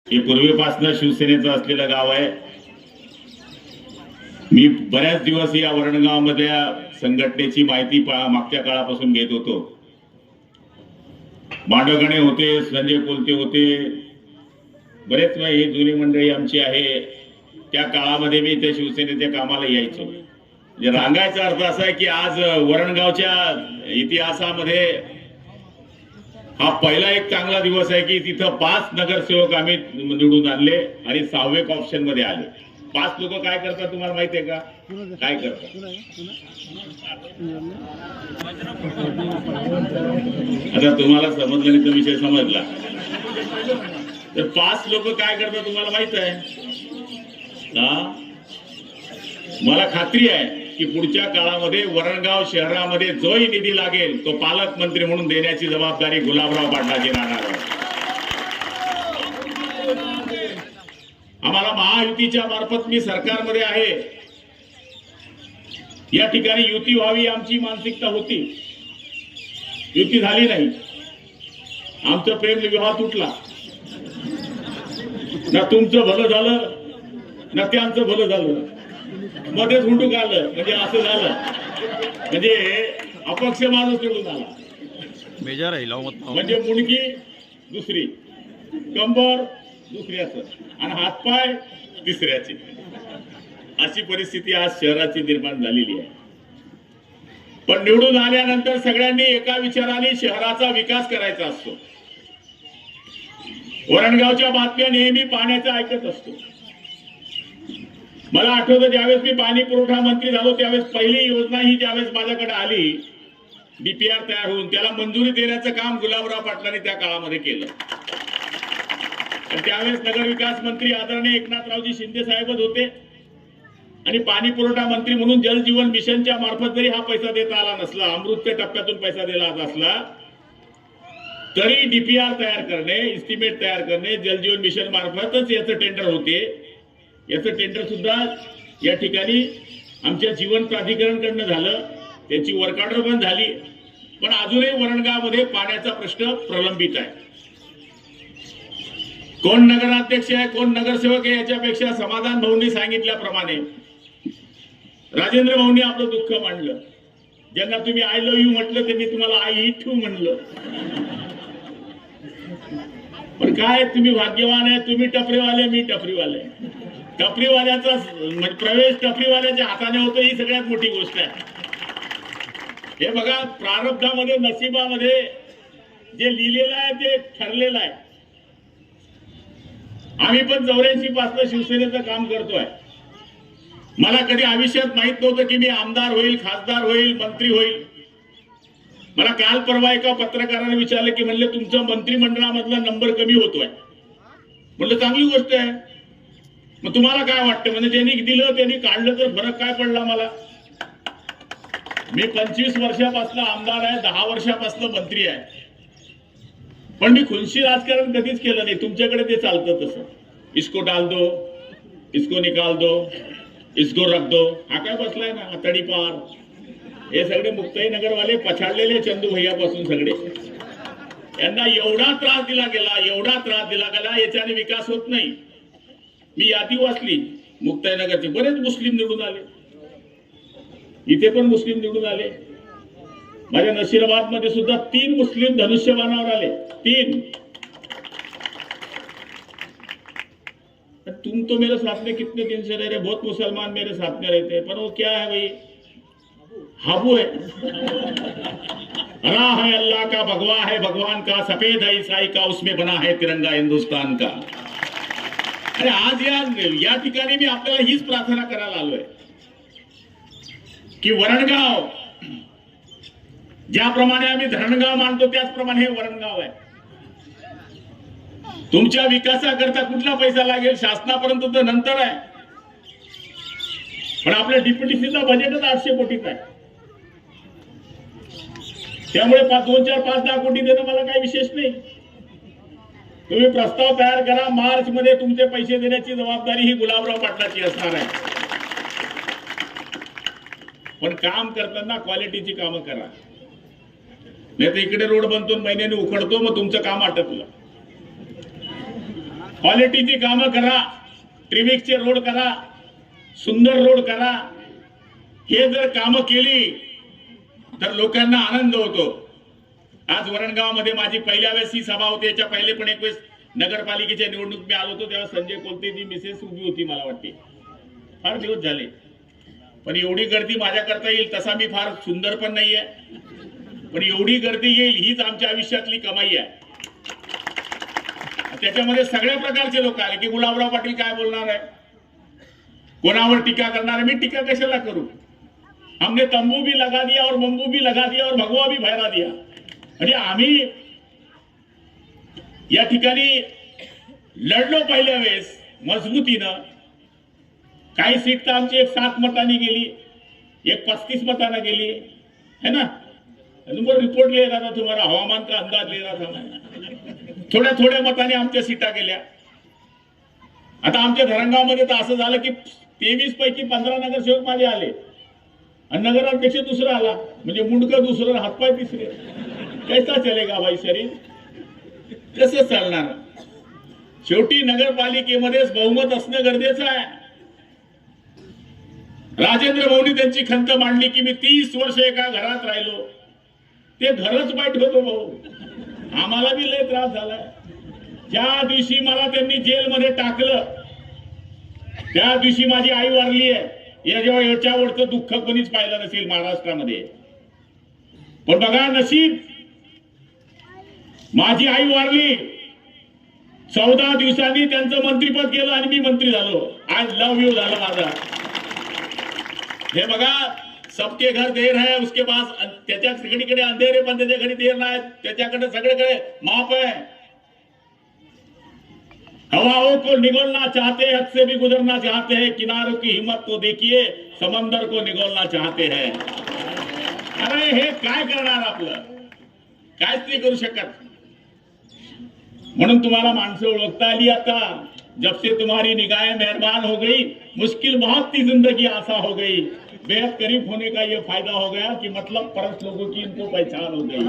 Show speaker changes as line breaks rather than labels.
हे पूर्वीपासून शिवसेनेचं असलेलं गाव आहे। मी बऱ्याच दिवस या वरणगावमधल्या संघटनेची माहिती मागच्या काळापासून घेत होतो। मांडवगणे होते, संजय कोलते होते, बरेच ही जुनी मंडळी आमची आहे। त्या काळामध्ये मी त्या शिवसेनेच्या कामाला यायचो। म्हणजे सांगायचा अर्थ असा आहे की आज वरणगावच्या इतिहासामध्ये हा पहिला एक चांगला दिवस आहे की तिथं 5 नगरसेवक आम्ही निवडून आणले आणि 6वे ऑप्शन मध्ये आले। 5 लोक काय करतात तुम्हाला माहिती आहे का? काय करतात आता तुम्हाला समजलं नाही, तो विषय समजला तर 5 लोक काय करतात तुम्हाला माहित आहे ना? मला खात्री आहे की पुढच्या काळामध्ये वरणगाव शहरामध्ये जोही निधी लागेल तो पालकमंत्री म्हणून देण्याची जबाबदारी गुलाबराव पाटलांची राहणार आहे। आम्हाला महायुतीच्या मार्फत मी सरकारमध्ये आहे, या ठिकाणी युती व्हावी आमची मानसिकता होती। युती झाली नाही, आमचं प्रेम विवाह तुटला। ना तुमचं भलं झालं ना त्यांचं भलं झालं, मध्येच हुंडूक आलं, म्हणजे असं झालं, म्हणजे अपक्ष माणूस निवडून आला।
मेजर आहे
म्हणजे मुंडकी दुसरी, कंबर दुसऱ्याचं आणि हातपाय तिसऱ्याचे, अशी परिस्थिती आज शहराची निर्माण झालेली आहे। पण निवडून आल्यानंतर सगळ्यांनी एका विचाराने शहराचा विकास करायचा असतो। वरणगावच्या बातम्या नेहमी पाण्याचा ऐकत असतो। मला आठवतं ज्यावेळेस मी पाणी पुरवठा मंत्री झालो त्यावेळेस पहिली योजना ही ज्यावेळेस माझ्याकडे आली, डीपीआर तयार होऊन त्याला मंजुरी देण्याचं काम गुलाबराव पाटलांनी त्या काळामध्ये केलं। त्यावेळेस नगर विकास मंत्री आदरणीय एकनाथरावजी शिंदे साहेबच होते आणि पाणी पुरवठा मंत्री म्हणून जल जीवन मिशनच्या मार्फत जरी हा पैसा देता आला नसला, अमृतच्या टप्प्यातून पैसा दिला असला तरी डीपीआर तयार करणे, एस्टिमेट तयार करणे जल जीवन मिशन मार्फतच याचं टेंडर होते। याचं टेंडर सुद्धा या ठिकाणी आमच्या जीवन प्राधिकरणकडनं झालं, त्याची वर्क ऑर्डर पण झाली, पण अजूनही वरणगावमध्ये पाण्याचा प्रश्न प्रलंबित आहे। कोण नगराध्यक्ष आहे, कोण नगरसेवक आहे याच्यापेक्षा समाधान भाऊंनी सांगितल्याप्रमाणे राजेंद्र भाऊंनी आपलं दुःख मांडलं। ज्यांना तुम्ही आय लव्ह यू म्हटलं त्यांनी तुम्हाला आय इट यू म्हणलं। पण काय तुम्ही भाग्यवान आहे, तुम्ही टपरीवाले, मी टपरीवाले। टपरीवाल्याचा म्हणजे प्रवेश टपरीवाल्याच्या हाताने होतो, ही सगळ्यात मोठी गोष्ट आहे। हे बघा, प्रारब्धामध्ये नशिबामध्ये जे लिहिलेलं आहे ते ठरलेलं आहे। आम्ही पण 84 पासून शिवसेनेचं काम करतोय। मला कधी आयुष्यात माहित नव्हतं की मी आमदार होईल, खासदार होईल, मंत्री होईल। मला काल परवा एका पत्रकाराने विचारलं की म्हणले तुमचा मंत्रिमंडळामधला नंबर कमी होतोय। म्हणलं चांगली गोष्ट आहे, मग तुम्हाला काय वाटतं? म्हणजे त्यांनी दिलं त्यांनी काढलं तर फरक काय पडला मला? मी 25 वर्षापासून आमदार आहे, 10 वर्षापासून मंत्री आहे, पण मी खुनशी राजकारण कधीच केलं नाही। तुमच्याकडे ते चालतं तसं, इसको डाल दो, इसको निकाल दो, इसको रख दो। हा काय बसलाय ना हाताडी पार, हे सगळे मुक्ताई नगरवाले पछाडलेले चंदू भैयापासून सगळे, यांना एवढा त्रास दिला गेला, एवढा त्रास दिला गेला, याच्याने विकास होत नाही। मी यादी वाचली मुक्ताई नगरचे, बरेच मुस्लिम निवडून आले, इथे पण मुस्लिम निवडून आले। माझ्या नशिराबाद मध्ये सुद्धा 3 मुस्लिम धनुष्यबाणावर आले, 3। तुम तो मेरे साथ में कितने दिन से रह रहे, बहुत मुसलमान मेरे साथ में रहते हैं, पर वो क्या है भाई, हाबू है, हरा है अल्लाह का, भगवा है भगवान का, सफेद है ईसाई का, उसमें बना है तिरंगा हिंदुस्तान का। अरे आज या ठिकाणी मी आपल्याला हीच प्रार्थना करायला आलोय की वरणगाव ज्याप्रमाणे आम्ही धरणगाव मानतो त्याचप्रमाणे हे वरणगाव आहे। तुमच्या विकासाकरता कुठला पैसा लागेल शासनापर्यंत तर नंतर आहे, पण आपल्या डीपीटीसीचा बजेटच 800 कोटीचा आहे। त्यामुळे 2, 4, 5, 10 कोटी देणं मला काही विशेष नाही। तुम्ही प्रस्ताव तयार करा, मार्च मध्ये तुमचे पैसे देण्याची जबाबदारी ही गुलाबराव पाटलाची असणार आहे। पण काम करताना क्वालिटीची कामं करा, नाही तर इकडे रोड बनतो महिन्याने उखडतो, मग तुमचं काम अटकलं। क्वालिटीची कामं करा, ट्रिमिक्सचे रोड करा, सुंदर रोड करा. हे जर कामं केली तर लोकांना आनंद होतो. आज वरणगावमध्ये माझी पहिल्या वेळेस ही सभा होती. याच्या पहिले पण एक वेळेस नगरपालिकेच्या निवडणूक मी आलो होतो, तेव्हा संजय कोलतेची मिसेस उभी होती मला वाटते. फार दिवस झाले, पण एवढी गर्दी माझ्या करता येईल तसा मी फार सुंदर पण नाहीये, पण एवढी गर्दी येईल हीच आमच्या आयुष्यातली कमाई आहे. त्याच्यामध्ये सगळ्या प्रकारचे लोक आले की गुलाबराव पाटील काय बोलणार आहे, कोणावर टीका करणार आहे. मी टीका कशाला करू? हमने तंबू भी लगा दिया और बंबू भी लगा दिया और भगवा भी फहरा दिया. म्हणजे आम्ही या ठिकाणी लढलो पहिल्या वेळेस मजबूतीनं. काही सीट तर आमची एक 7 मतांनी गेली, एक 35 मतांना गेली है ना. रिपोर्ट ले रहा था तुम्हारा, हवामान का अंदाज ले रहा था मैं. थोड्या थोड्या मताने आमच्या सीटा गेल्या. आता आमच्या धरणगावमध्ये तर असं झालं की 23 पैकी 15 नगरसेवक माझे आले आणि नगराध्यक्ष दुसरा आला, म्हणजे मुंडकं दुसरं, हातपाय तिसरे. कैसा चलेगा भाई शरीर? कसं चालणार? शेवटी नगरपालिकेमध्येच बहुमत असणं गरजेचं आहे. राजेंद्र भाऊनी त्यांची खंत मांडली की मी 30 वर्ष एका घरात राहिलो, ते घरच वाईट होतो भाऊ, आम्हाला बी लय त्रास झालाय. ज्या दिवशी मला त्यांनी जेलमध्ये टाकलं त्या दिवशी माझी आई वारली आहे. याच्यावरचं दुःख कोणीच पाहिलं नसेल महाराष्ट्रामध्ये. पण बघा नशीब, माझी आई वारली, 14 दिवसांनी त्यांचं मंत्रीपद गेलं आणि मी मंत्री झालो. आय लव्ह यू झालं माझा. हे बघा, सबके घर देर है, उसके पास त्याच्या सगळीकडे अंधेरे पण त्याच्या घरी देर नाही, त्याच्याकडे सगळीकडे माप है. हवाओं को निगोलना चाहते हैं, हद से भी गुजरना चाहते हैं, किनारों की हिम्मत तो देखिए, समंदर को निगोलना चाहते हैं. अरे हे काय करणार? आपलं कायच नाही करू शकत. म्हणून तुम्हाला माणसं ओळखता आली आता. जब से तुम्हारी निगाहें मेहरबान हो गई, मुश्किल बहुत थी जिंदगी आसा हो गई. बेहद करीब होने का ये फायदा हो गया कि मतलब परस लोगों की इनको पहचान हो गई.